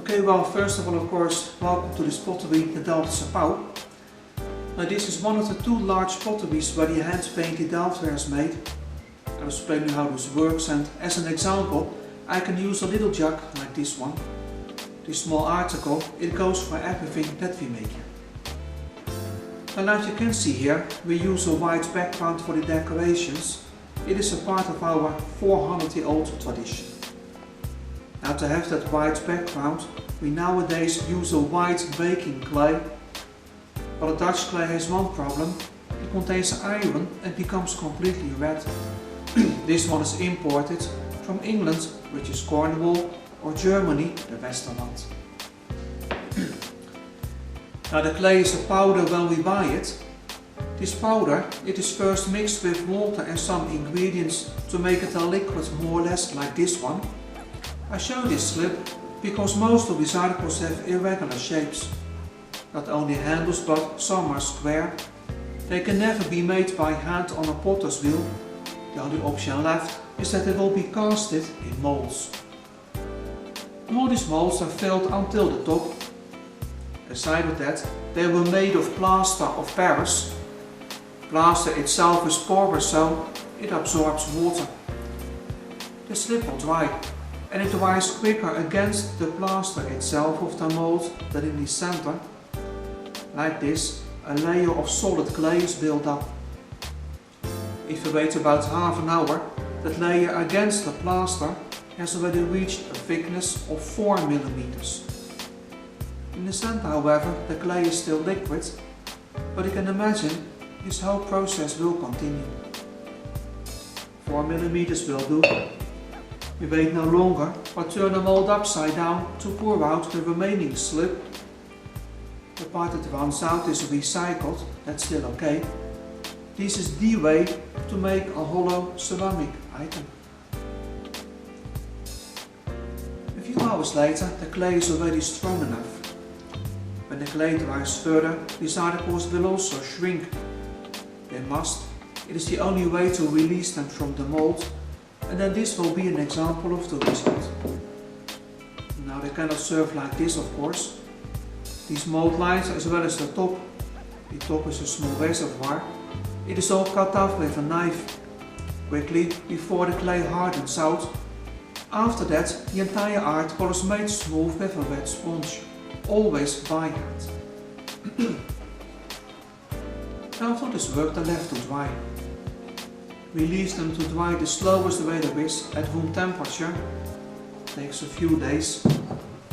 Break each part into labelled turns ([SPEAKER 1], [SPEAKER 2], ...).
[SPEAKER 1] Okay, well, first of all, of course, welcome to this pottery, the Delft Pottery. Now, this is one of the two large potteries where the hand-painted Delftware is made. I'll explain you how this works, and as an example, I can use a little jug like this one. This small article, it goes for everything that we make here. And as you can see here, we use a white background for the decorations. It is a part of our 400-year-old tradition. Now, to have that white background, we nowadays use a white baking clay. But a Dutch clay has one problem: it contains iron and becomes completely red. This one is imported from England, which is Cornwall, or Germany, the Westerland. Now, the clay is a powder when we buy it. This powder, it is first mixed with water and some ingredients to make it a liquid more or less like this one. I show this slip because most of these articles have irregular shapes. Not only handles, but some are square. They can never be made by hand on a potter's wheel. The only option left is that they will be casted in molds. All these molds are filled until the top. Aside of that, they were made of plaster of Paris. Plaster itself is porous, so it absorbs water. The slip will dry, and it dries quicker against the plaster itself of the mold than in the center. Like this, a layer of solid clay is built up. If you wait about half an hour, that layer against the plaster has already reached a thickness of 4 mm. In the center, however, the clay is still liquid, but you can imagine this whole process will continue. 4 mm will do. We wait no longer, but turn the mold upside down to pour out the remaining slip. The part that runs out is recycled, that's still okay. This is the way to make a hollow ceramic item. A few hours later, the clay is already strong enough. When the clay dries further, these articles will also shrink. They must. It is the only way to release them from the mold, and then this will be an example of the result. Now, they cannot serve like this, of course. These mold lines, as well as the top is a small reservoir. It is all cut off with a knife, quickly before the clay hardens out. After that, the entire article is made smooth with a wet sponge, always by hand. Now, for this work, they're left to dry. We leave them to dry the slowest way there is at room temperature. It takes a few days.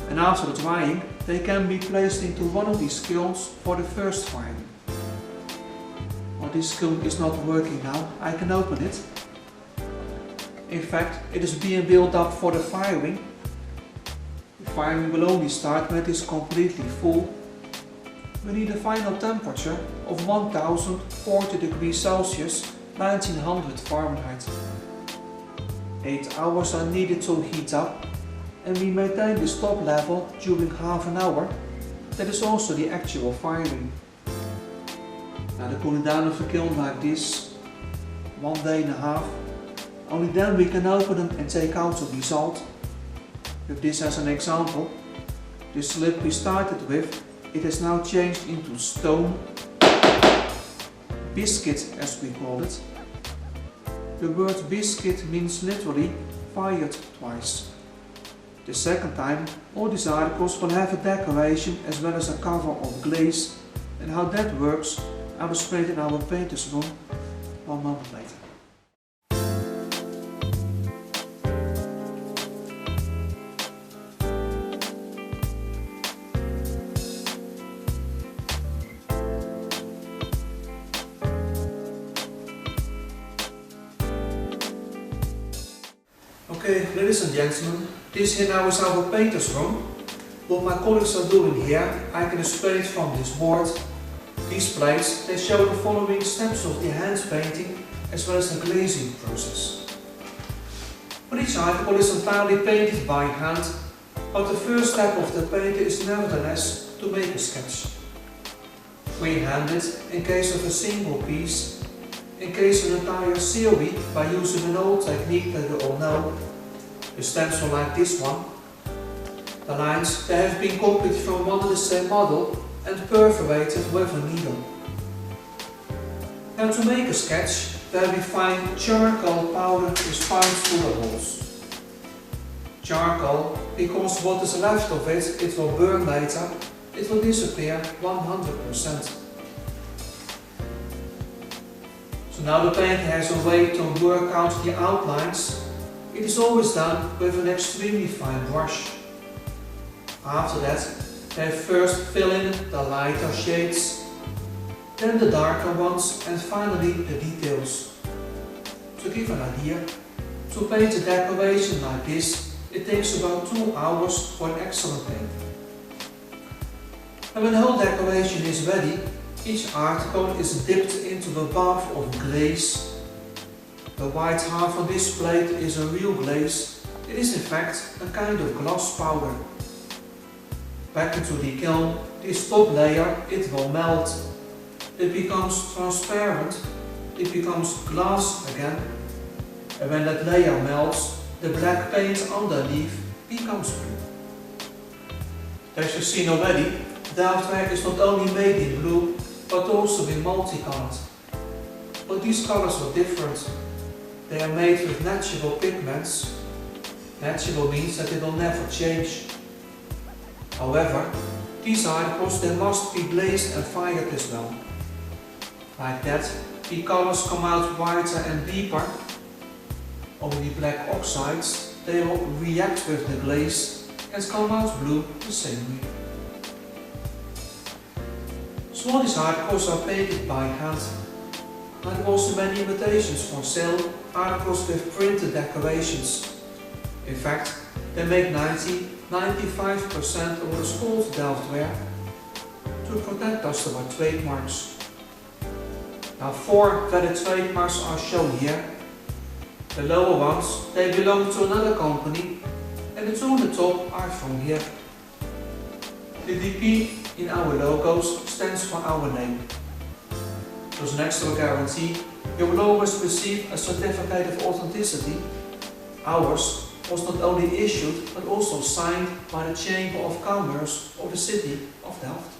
[SPEAKER 1] And after the drying, they can be placed into one of these kilns for the first firing. Well, this kiln is not working now. I can open it. In fact, it is being built up for the firing. The firing will only start when it is completely full. We need a final temperature of 1040 degrees Celsius, 1900 Fahrenheit. 8 hours are needed to heat up, and we maintain this top level during half an hour. That is also the actual firing. Now, the cooling down of the kiln like this, 1.5 days. Only then we can open them and take out the result. With this as an example, the slip we started with, it has now changed into stone, biscuit as we call it. The word biscuit means literally fired twice. The second time, all these articles will have a decoration as well as a cover of glaze, and how that works I will explain in our painter's room 1 moment later. Okay, ladies and gentlemen, this here now is our painter's room. What my colleagues are doing here, I can explain it from this board. These plates, they show the following steps of the hand painting as well as the glazing process. But each article is entirely painted by hand, but the first step of the painter is nevertheless to make a sketch. Free-handed in case of a single piece, in case of an entire series by using an old technique that you all know, a stencil like this one. The lines they have been copied from one and the same model and perforated with a needle. Now to make a sketch, very fine charcoal powder is found through the holes. Charcoal, because what is left of it will burn later, it will disappear 100%. So now the painter has a way to work out the outlines. It is always done with an extremely fine brush. After that, they first fill in the lighter shades, then the darker ones and finally the details. To give an idea, to paint a decoration like this, it takes about 2 hours for an excellent paint. And when the whole decoration is ready, each article is dipped into a bath of glaze. The white half on this plate is a real glaze. It is in fact a kind of glass powder. Back into the kiln, this top layer, it will melt. It becomes transparent, it becomes glass again. And when that layer melts, the black paint underneath becomes blue. As you've seen already, Delftware is not only made in blue, but also in multicolored. But these colors are different. They are made with natural pigments. Natural means that they will never change. However, these articles they must be glazed and fired as well. Like that, the colors come out whiter and deeper. Only black oxides, they will react with the glaze and come out blue the same way. So all these articles are painted by hand. There are also many imitations for sale, articles with printed decorations. In fact, they make 90–95% of what is called Delftware to protect us from our trademarks. Now 4 valid trademarks are shown here. The lower ones, they belong to another company, and the 2 on the top are from here. The DP in our logos stands for our name. As an extra guarantee, you will always receive a certificate of authenticity. Ours was not only issued but also signed by the Chamber of Commerce of the City of Delft.